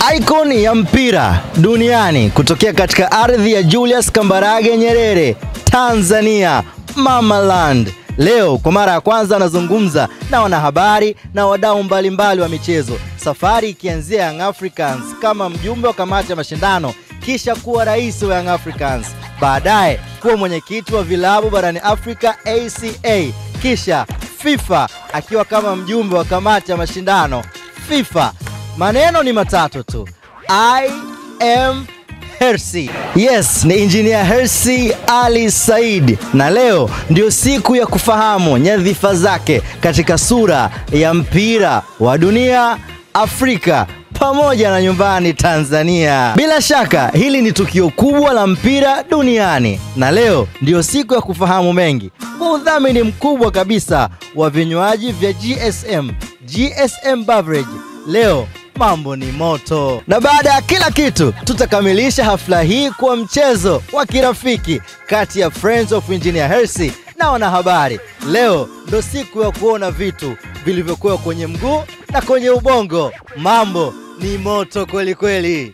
Icon ya mpira duniani kutokea katika ardhi ya Julius Kambarage Nyerere, Tanzania, Mamaland. Leo kwa mara ya kwanza anazungumza na wanahabari na wadau mbalimbali wa michezo. Safari ikianzia Young Africans kama mjumbe wa kamati ya mashindano, kisha kuwa rais wa Young Africans, baadaye kuwa mwenyekiti wa vilabu barani Afrika ACA, kisha FIFA akiwa kama mjumbe wa kamati ya mashindano FIFA. Maneno ni matatu tu: I am Hersi. Yes, ni Engineer Hersi Ali Said, na leo ndio siku ya kufahamu nyadhifa zake katika sura ya mpira wa dunia, Afrika pamoja na nyumbani Tanzania. Bila shaka hili ni tukio kubwa la mpira duniani, na leo ndio siku ya kufahamu mengi. Udhamini mkubwa kabisa wa vinywaji vya GSM Beverage. Leo mambo ni moto, na baada ya kila kitu tutakamilisha hafla hii kwa mchezo wa kirafiki kati ya Friends of Engineer Hersi na wanahabari. Leo ndo siku ya kuona vitu vilivyokuwa kwenye mguu na kwenye ubongo. Mambo ni moto kweli kweli.